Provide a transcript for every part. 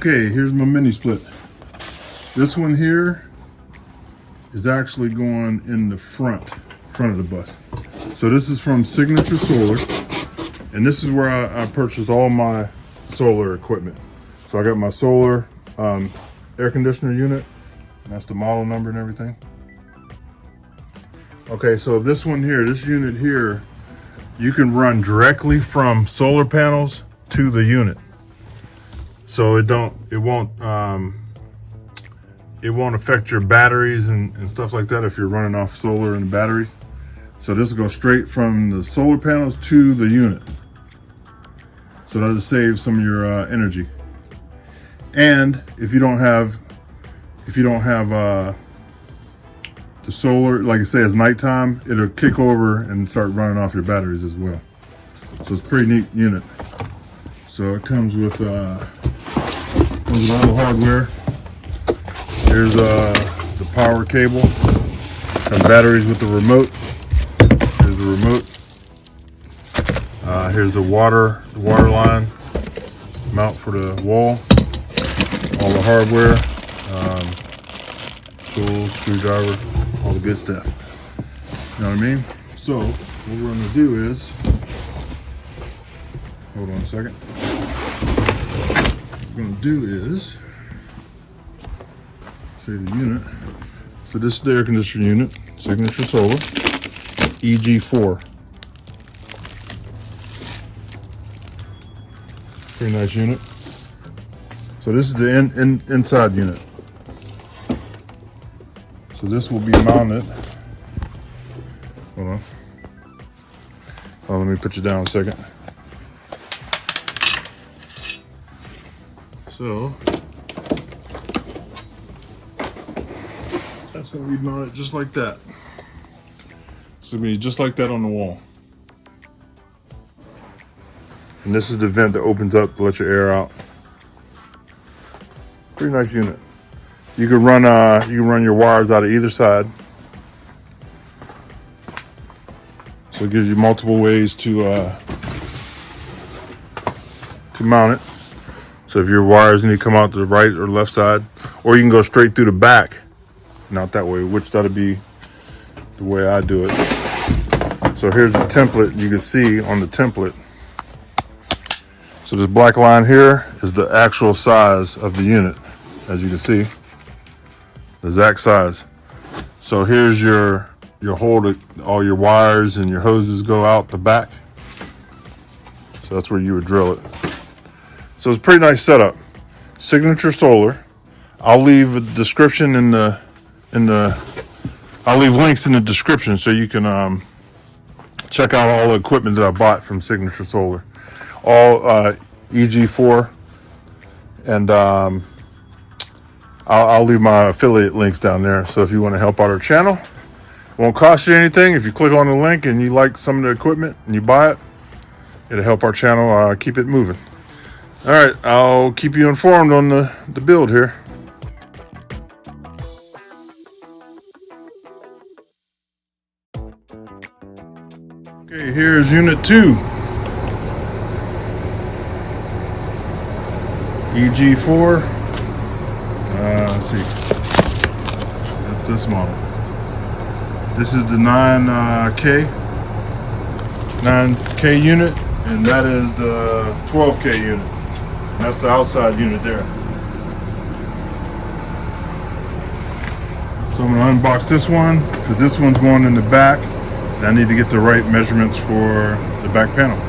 Okay, here's my mini split. This one here is actually going in the front of the bus. So this is from Signature Solar, and this is where I purchased all my solar equipment. So I got my solar air conditioner unit. That's the model number and everything. Okay, so this one here, this unit here, you can run directly from solar panels to the unit. So it won't affect your batteries and stuff like that if you're running off solar and batteries. So this will go straight from the solar panels to the unit. So that'll save some of your energy. And if you don't have the solar, like I say, it's nighttime, it'll kick over and start running off your batteries as well. So it's a pretty neat unit. So it comes with all the hardware. Here's the power cable and batteries with the remote. Here's the remote. Here's the water line mount for the wall. All the hardware, tools, screwdriver, all the good stuff. You know what I mean? So what we're gonna do is, hold on a second. What we're gonna do is, say the unit. So this is the air conditioner unit, Signature Solar, EG4. Pretty nice unit. So this is the inside unit. So this will be mounted. Hold on. Oh, let me put you down a second. So that's going to be mounted just like that. It's going to be just like that on the wall. And this is the vent that opens up to let your air out. Pretty nice unit. You can run your wires out of either side. So it gives you multiple ways to mount it. So if your wires need to come out to the right or left side, or you can go straight through the back, not that way, which that'll be the way I do it. So here's the template. You can see on the template. So this black line here is the actual size of the unit, as you can see, the exact size. So here's your hole to all your wires and your hoses go out the back. So that's where you would drill it. So it's a pretty nice setup. Signature Solar. I'll leave a description I'll leave links in the description so you can check out all the equipment that I bought from Signature Solar. All EG4, and I'll leave my affiliate links down there. So if you want to help out our channel, it won't cost you anything. If you click on the link and you like some of the equipment and you buy it, it'll help our channel keep it moving. All right, I'll keep you informed on the build here. Okay, here's unit 2. EG4. Let's see. That's this model. This is the 9K unit, and that is the 12K unit. That's the outside unit there. So I'm gonna unbox this one because this one's going in the back, and I need to get the right measurements for the back panel.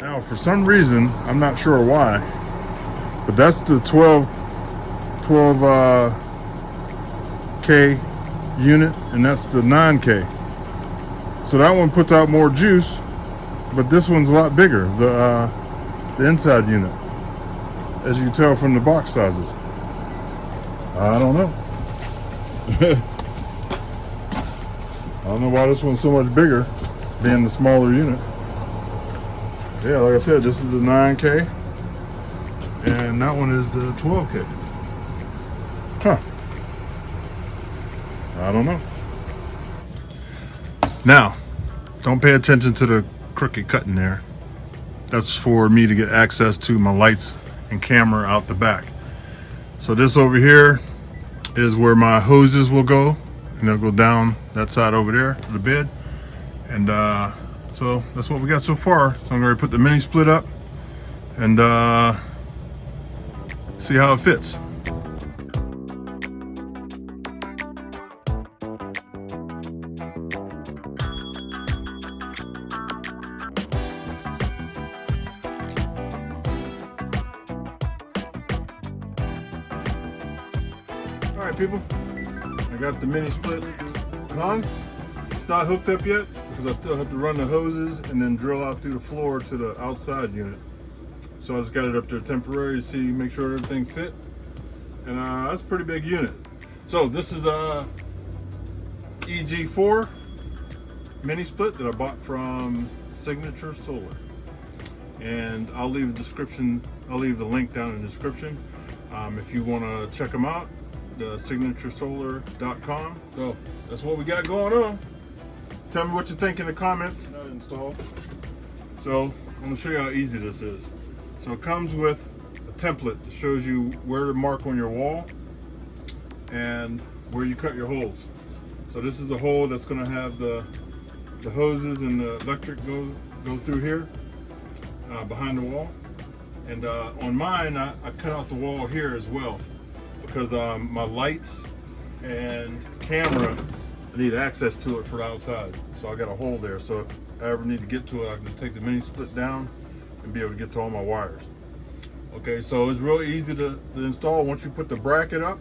Now, for some reason, I'm not sure why, but that's the 12K unit, and that's the 9K. So that one puts out more juice, but this one's a lot bigger, the inside unit, as you can tell from the box sizes. I don't know. I don't know why this one's so much bigger, being the smaller unit. Yeah, like I said, this is the 9K, and that one is the 12K. Huh. I don't know. Now, don't pay attention to the crooked cut in there. That's for me to get access to my lights and camera out the back. So this over here is where my hoses will go, and they'll go down that side over there to the bed. And so that's what we got so far. So I'm going to put the mini split up and see how it fits. All right, people, I got the mini split hung. It's not hooked up yet because I still have to run the hoses and then drill out through the floor to the outside unit. So I just got it up there temporary to see, make sure everything fit. And that's a pretty big unit. So this is a EG4 mini split that I bought from Signature Solar. And I'll leave a description, I'll leave the link down in the description. If you want to check them out, the signaturesolar.com. So that's what we got going on. Tell me what you think in the comments. Install. So I'm going to show you how easy this is. So it comes with a template that shows you where to mark on your wall and where you cut your holes. So this is the hole that's going to have the hoses and the electric go through here behind the wall. And on mine, I cut out the wall here as well, because my lights and camera, I need access to it for the outside. So I got a hole there. So if I ever need to get to it, I can just take the mini split down and be able to get to all my wires. Okay, so it's real easy to install. Once you put the bracket up,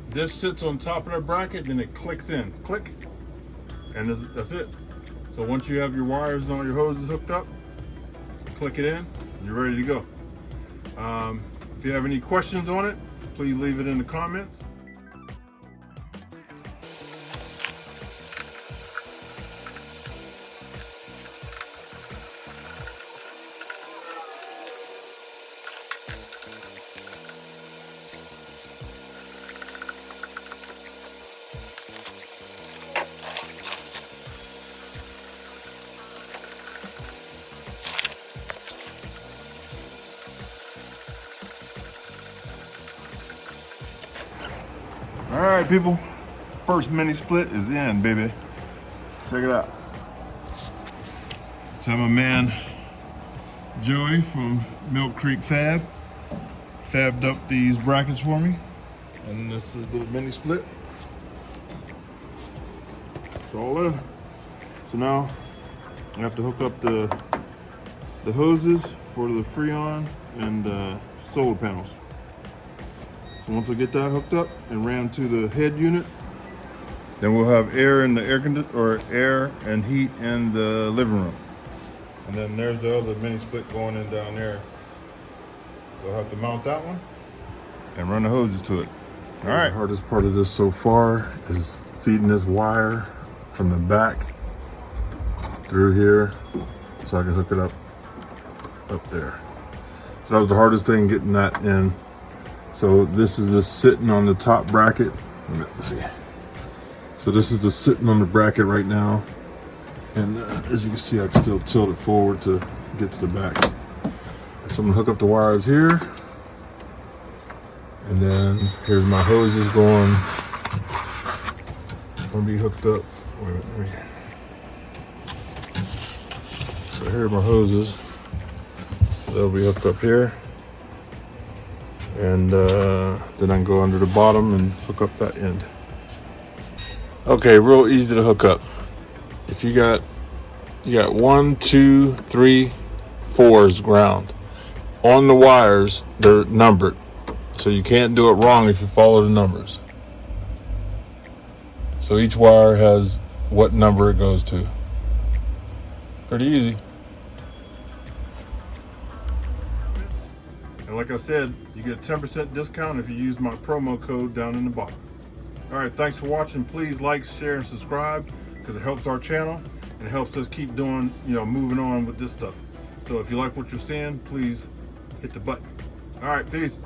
this sits on top of that bracket, then it clicks in, click, and that's it. So once you have your wires and all your hoses hooked up, click it in, and you're ready to go. If you have any questions on it, please leave it in the comments. All right, people, first mini split is in, baby. Check it out. So my man Joey from Milk Creek fabbed up these brackets for me, and this is the mini split. It's all in. So now I have to hook up the hoses for the Freon and solar panels. So once I get that hooked up and ran to the head unit, then we'll have air in the air and heat in the living room. And then there's the other mini split going in down there. So I'll have to mount that one and run the hoses to it. All right. The hardest part of this so far is feeding this wire from the back through here so I can hook it up there. So that was the hardest thing, getting that in. So this is just sitting on the top bracket. Let's see. So this is just sitting on the bracket right now. And as you can see, I can still tilt it forward to get to the back. So I'm gonna hook up the wires here. And then here's my hoses going. Gonna be hooked up. Wait. So here are my hoses. They'll be hooked up here. And then I can go under the bottom and hook up that end. Okay, real easy to hook up. If you got 1, 2, 3, 4 is ground. On the wires, they're numbered. So you can't do it wrong if you follow the numbers. So each wire has what number it goes to. Pretty easy. And like I said, you get a 10% discount if you use my promo code down in the bottom. All right, thanks for watching. Please like, share, and subscribe, because it helps our channel and it helps us keep doing, moving on with this stuff. So if you like what you're seeing, please hit the button. All right, peace.